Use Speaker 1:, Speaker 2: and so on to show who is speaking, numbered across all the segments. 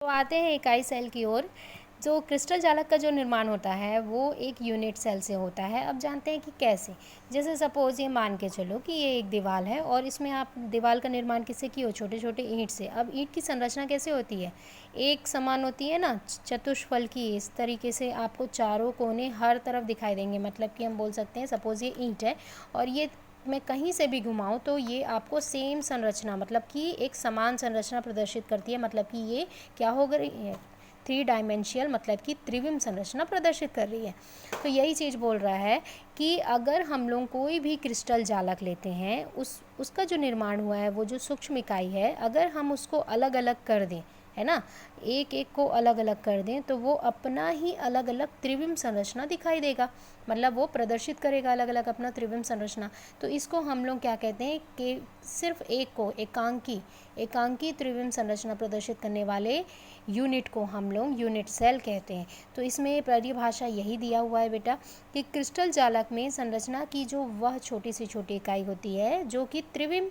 Speaker 1: तो आते हैं इकाई सेल की ओर। जो क्रिस्टल जालक का जो निर्माण होता है वो एक यूनिट सेल से होता है। अब जानते हैं कि कैसे। जैसे सपोज़ ये मान के चलो कि ये एक दीवार है और इसमें आप दीवार का निर्माण किससे किए हो, छोटे छोटे ईंट से। अब ईंट की संरचना कैसे होती है, एक समान होती है ना, चतुष्फल की। इस तरीके से आपको चारों कोने हर तरफ दिखाई देंगे। मतलब कि हम बोल सकते हैं सपोज़ ये ईंट है और ये मैं कहीं से भी घुमाऊं तो ये आपको सेम संरचना, मतलब कि एक समान संरचना प्रदर्शित करती है। मतलब कि ये क्या हो गई है, 3 डायमेंशियल, मतलब कि त्रिविम संरचना प्रदर्शित कर रही है। तो यही चीज़ बोल रहा है कि अगर हम लोग कोई भी क्रिस्टल जालक लेते हैं, उसका जो निर्माण हुआ है, वो जो सूक्ष्म इकाई है, अगर हम उसको अलग अलग कर दें, है ना, एक एक को अलग अलग कर दें, तो वो अपना ही अलग अलग त्रिविम संरचना दिखाई देगा। मतलब वो प्रदर्शित करेगा अलग अलग अपना त्रिविम संरचना। तो इसको हम लोग क्या कहते हैं कि सिर्फ एक को एकांकी त्रिविम संरचना प्रदर्शित करने वाले यूनिट को हम लोग यूनिट सेल कहते हैं। तो इसमें परिभाषा यही दिया हुआ है बेटा कि क्रिस्टल जालक में संरचना की जो वह छोटी से छोटी इकाई होती है जो कि त्रिविम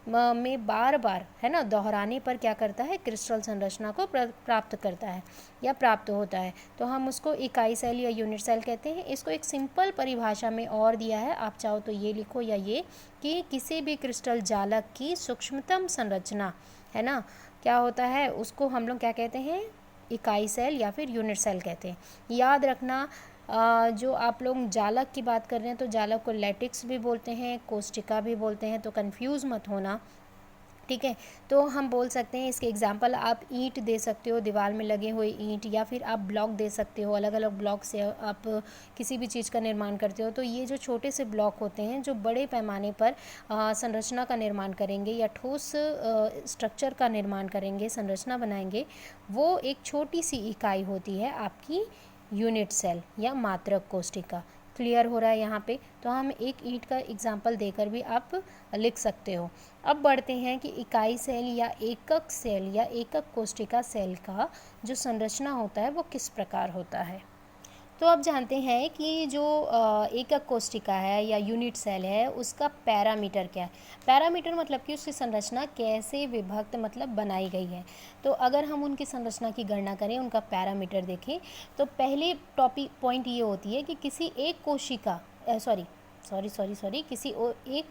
Speaker 1: में बार बार, है ना, दोहराने पर क्या करता है, क्रिस्टल संरचना को प्राप्त करता है या प्राप्त होता है, तो हम उसको इकाई सेल या यूनिट सेल कहते हैं। इसको एक सिंपल परिभाषा में और दिया है, आप चाहो तो ये लिखो या ये, कि किसी भी क्रिस्टल जालक की सूक्ष्मतम संरचना, है ना, क्या होता है, उसको हम लोग क्या कहते हैं, इकाई सेल या फिर यूनिट सेल कहते हैं। याद रखना, जो आप लोग जालक की बात कर रहे हैं तो जालक को लैटिक्स भी बोलते हैं, कोष्टिका भी बोलते हैं, तो कंफ्यूज मत होना, ठीक है। तो हम बोल सकते हैं, इसके एग्जांपल आप ईंट दे सकते हो, दीवार में लगे हुए ईंट, या फिर आप ब्लॉक दे सकते हो। अलग अलग ब्लॉक से आप किसी भी चीज़ का निर्माण करते हो। तो ये जो छोटे से ब्लॉक होते हैं जो बड़े पैमाने पर संरचना का निर्माण करेंगे या ठोस स्ट्रक्चर का निर्माण करेंगे, संरचना बनाएंगे, वो एक छोटी सी इकाई होती है आपकी यूनिट सेल या मात्रक कोशिका। क्लियर हो रहा है यहाँ पे। तो हम एक ईंट का एग्जांपल देकर भी आप लिख सकते हो। अब बढ़ते हैं कि इकाई सेल या एकक कोशिका सेल का जो संरचना होता है वो किस प्रकार होता है। तो अब जानते हैं कि जो एकक कोशिका है या यूनिट सेल है उसका पैरामीटर क्या है। पैरामीटर मतलब कि उसकी संरचना कैसे विभक्त, मतलब बनाई गई है। तो अगर हम उनकी संरचना की गणना करें, उनका पैरामीटर देखें, तो पहले टॉपिक पॉइंट ये होती है कि किसी एक कोशिका किसी एक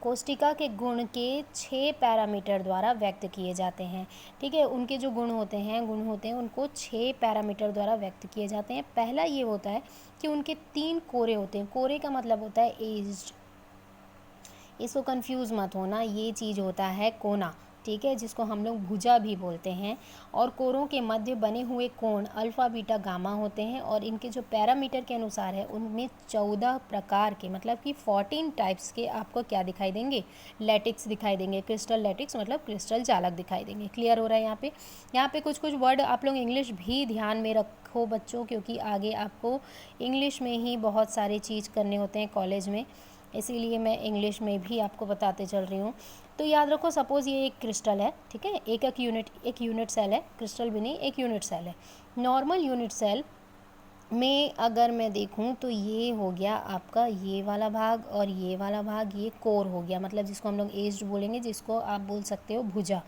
Speaker 1: कोशिका के गुण के 6 पैरामीटर द्वारा व्यक्त किए जाते हैं। ठीक है, उनके जो गुण होते हैं उनको 6 पैरामीटर द्वारा व्यक्त किए जाते हैं। पहला ये होता है कि उनके 3 कोरे होते हैं। कोरे का मतलब होता है एज्ड, इसको कंफ्यूज मत होना, ये चीज़ होता है कोना, ठीक है, जिसको हम लोग भुजा भी बोलते हैं। और कोरों के मध्य बने हुए कोण अल्फ़ा बीटा गामा होते हैं। और इनके जो पैरामीटर के अनुसार है उनमें 14 प्रकार के, मतलब कि 14 टाइप्स के आपको क्या दिखाई देंगे, लैटिक्स दिखाई देंगे। क्रिस्टल लैटिक्स मतलब क्रिस्टल जालक दिखाई देंगे। क्लियर हो रहा है यहाँ पे कुछ वर्ड आप लोग इंग्लिश भी ध्यान में रखो बच्चों, क्योंकि आगे आपको इंग्लिश में ही बहुत सारे चीज़ करने होते हैं कॉलेज में, इसीलिए मैं इंग्लिश में भी आपको बताते चल रही हूँ। तो याद रखो, सपोज़ ये एक क्रिस्टल है, ठीक है, एक यूनिट सेल है, क्रिस्टल भी नहीं, एक यूनिट सेल है। नॉर्मल यूनिट सेल में अगर मैं देखूं तो ये हो गया आपका ये वाला भाग, और ये वाला भाग ये कोर हो गया, मतलब जिसको हम लोग एज्ड बोलेंगे, जिसको आप बोल सकते हो भुजा,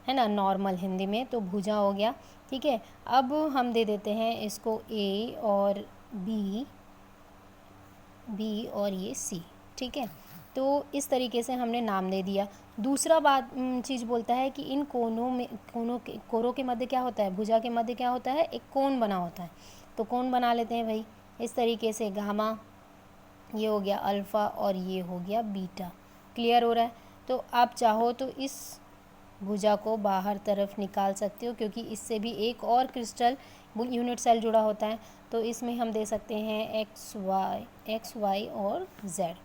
Speaker 1: है ना, नॉर्मल हिंदी में तो भुजा हो गया। ठीक है, अब हम दे देते हैं इसको ए और बी और ये सी, ठीक है। तो इस तरीके से हमने नाम दे दिया। दूसरा चीज़ बोलता है कि इन कोरों के मध्य क्या होता है, भुजा के मध्य क्या होता है, एक कोण बना होता है। तो कोण बना लेते हैं भाई इस तरीके से, गामा, ये हो गया अल्फ़ा और ये हो गया बीटा। क्लियर हो रहा है। तो आप चाहो तो इस भुजा को बाहर तरफ निकाल सकते हो, क्योंकि इससे भी एक और क्रिस्टल यूनिट सेल जुड़ा होता है। तो इसमें हम दे सकते हैं एक्स वाई और जेड।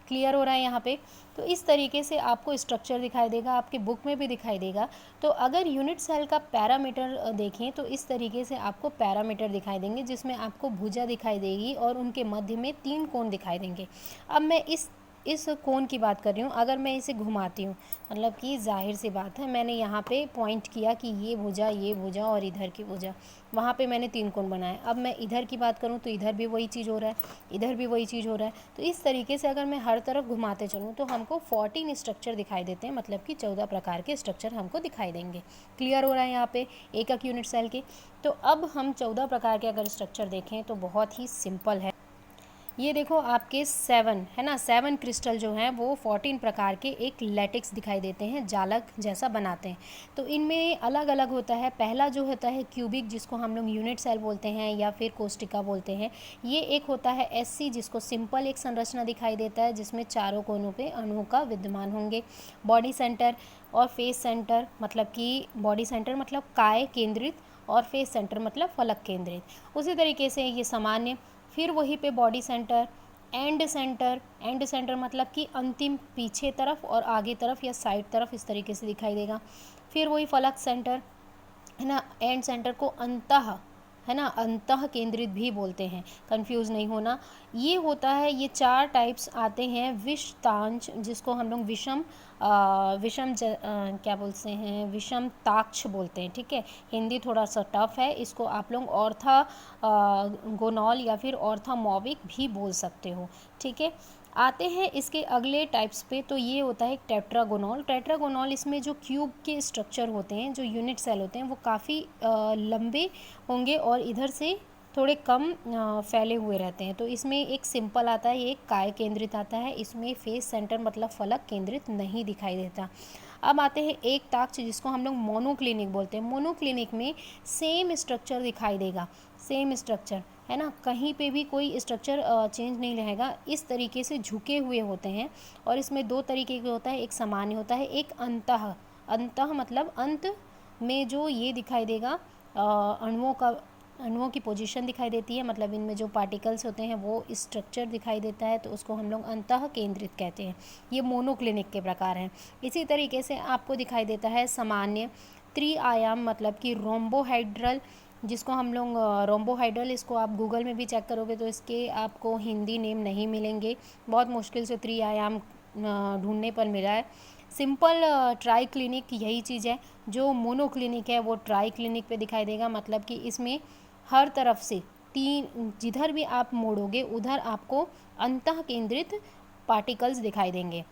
Speaker 1: क्लियर हो रहा है यहाँ पे। तो इस तरीके से आपको स्ट्रक्चर दिखाई देगा, आपके बुक में भी दिखाई देगा। तो अगर यूनिट सेल का पैरामीटर देखें तो इस तरीके से आपको पैरामीटर दिखाई देंगे, जिसमें आपको भुजा दिखाई देगी और उनके मध्य में 3 कोण दिखाई देंगे। अब मैं इस इस कोन की बात कर रही हूँ, अगर मैं इसे घुमाती हूँ, मतलब कि जाहिर सी बात है मैंने यहाँ पे पॉइंट किया कि ये भुजा और इधर की भुजा, वहाँ पे मैंने 3 कोण बनाए। अब मैं इधर की बात करूँ तो इधर भी वही चीज़ हो रहा है, इधर भी वही चीज़ हो रहा है। तो इस तरीके से अगर मैं हर तरफ घुमाते चलूँ तो हमको 14 स्ट्रक्चर दिखाई देते हैं, मतलब कि 14 प्रकार के स्ट्रक्चर हमको दिखाई देंगे। क्लियर हो रहा है यहाँ पे एकक यूनिट सेल के। तो अब हम 14 प्रकार के अगर स्ट्रक्चर देखें तो बहुत ही सिंपल है। ये देखो आपके 7 है ना, 7 क्रिस्टल जो हैं वो 14 प्रकार के एक लैटिक्स दिखाई देते हैं, जालक जैसा बनाते हैं। तो इनमें अलग अलग होता है। पहला जो होता है क्यूबिक, जिसको हम लोग यूनिट सेल बोलते हैं या फिर कोष्टिका बोलते हैं। ये एक होता है एससी, जिसको सिंपल एक संरचना दिखाई देता है जिसमें चारों कोनों पे अणुओं का विद्यमान होंगे। बॉडी सेंटर और फेस सेंटर, मतलब कि बॉडी सेंटर मतलब काय केंद्रित और फेस सेंटर मतलब फलक केंद्रित। उसी तरीके से ये सामान्य, फिर वहीं पे बॉडी सेंटर, एंड सेंटर मतलब कि अंतिम पीछे तरफ और आगे तरफ या साइड तरफ इस तरीके से दिखाई देगा। फिर वही फलक सेंटर है ना, एंड सेंटर को अंतः है ना, अंतः केंद्रित भी बोलते हैं, कंफ्यूज नहीं होना। ये होता है, ये 4 टाइप्स आते हैं विषतांश, जिसको हम लोग क्या बोलते हैं, विषम ताक्ष बोलते हैं। ठीक है, हिंदी थोड़ा सा टफ है, इसको आप लोग ऑर्था गोनॉल या फिर ऑर्थोमॉबिक भी बोल सकते हो। ठीक है, आते हैं इसके अगले टाइप्स पे। तो ये होता है टेट्रागोनॉल। इसमें जो क्यूब के स्ट्रक्चर होते हैं, जो यूनिट सेल होते हैं, वो काफ़ी लंबे होंगे और इधर से थोड़े कम फैले हुए रहते हैं। तो इसमें एक सिंपल आता है, एक काय केंद्रित आता है। इसमें फेस सेंटर मतलब फलक केंद्रित नहीं दिखाई देता। अब आते हैं एक ताक्ष, जिसको हम लोग मोनोक्लिनिक बोलते हैं। मोनोक्लिनिक में सेम स्ट्रक्चर दिखाई देगा, सेम स्ट्रक्चर है ना, कहीं पे भी कोई स्ट्रक्चर चेंज नहीं रहेगा। इस तरीके से झुके हुए होते हैं और इसमें 2 तरीके के होता है, एक सामान्य होता है, एक अंतः मतलब अंत में जो ये दिखाई देगा, अणुओं की पोजीशन दिखाई देती है, मतलब इनमें जो पार्टिकल्स होते हैं वो स्ट्रक्चर दिखाई देता है, तो उसको हम लोग अंतः केंद्रित कहते हैं। ये मोनोक्लिनिक के प्रकार हैं। इसी तरीके से आपको दिखाई देता है सामान्य त्रिआयाम, मतलब कि रोम्बोहाइड्रल, जिसको हम लोग रोम्बोहाइड्रल, इसको आप गूगल में भी चेक करोगे तो इसके आपको हिंदी नेम नहीं मिलेंगे, बहुत मुश्किल से त्रिआयाम ढूंढने पर मिला है। सिंपल ट्राई क्लिनिक यही चीज़ है, जो मोनोक्लिनिक है वो ट्राई क्लिनिक पे दिखाई देगा, मतलब कि इसमें हर तरफ से 3, जिधर भी आप मोड़ोगे उधर आपको अंतः केंद्रित पार्टिकल्स दिखाई देंगे।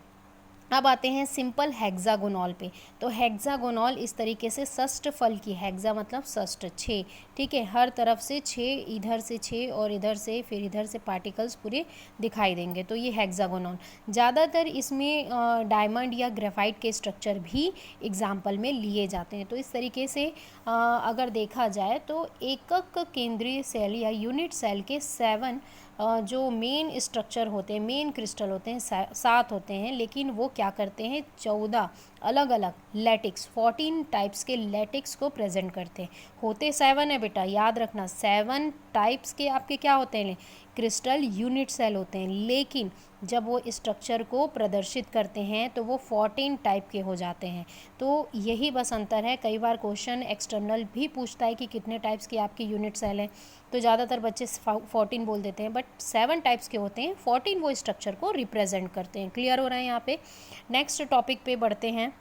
Speaker 1: अब आते हैं सिंपल हेक्सागोनॉल पे। तो हेक्सागोनॉल इस तरीके से षष्ठ फल की, हेक्सा मतलब षष्ठ, 6। ठीक है, हर तरफ से 6, इधर से 6 और इधर से फिर इधर से पार्टिकल्स पूरे दिखाई देंगे। तो ये हेक्सागोनॉल, ज़्यादातर इसमें डायमंड या ग्रेफाइट के स्ट्रक्चर भी एग्जाम्पल में लिए जाते हैं। तो इस तरीके से अगर देखा जाए तो एकक केंद्रीय सेल या यूनिट सेल के 7 जो मेन स्ट्रक्चर होते हैं, मेन क्रिस्टल होते हैं, 7 होते हैं, लेकिन वो क्या करते हैं, 14 अलग अलग लैटिक्स, 14 टाइप्स के लैटिक्स को प्रेजेंट करते हैं। होते 7 है बेटा, याद रखना, 7 टाइप्स के आपके क्या होते हैं, क्रिस्टल यूनिट सेल होते हैं, लेकिन जब वो स्ट्रक्चर को प्रदर्शित करते हैं तो वो 14 टाइप के हो जाते हैं। तो यही बस अंतर है। कई बार क्वेश्चन एक्सटर्नल भी पूछता है कि कितने टाइप्स के आपके यूनिट सेल हैं, तो ज़्यादातर बच्चे 14 बोल देते हैं, बट 7 टाइप्स के होते हैं, 14 वो स्ट्रक्चर को रिप्रेजेंट करते हैं। क्लियर हो रहा है यहाँ पे। नेक्स्ट टॉपिक पे बढ़ते हैं।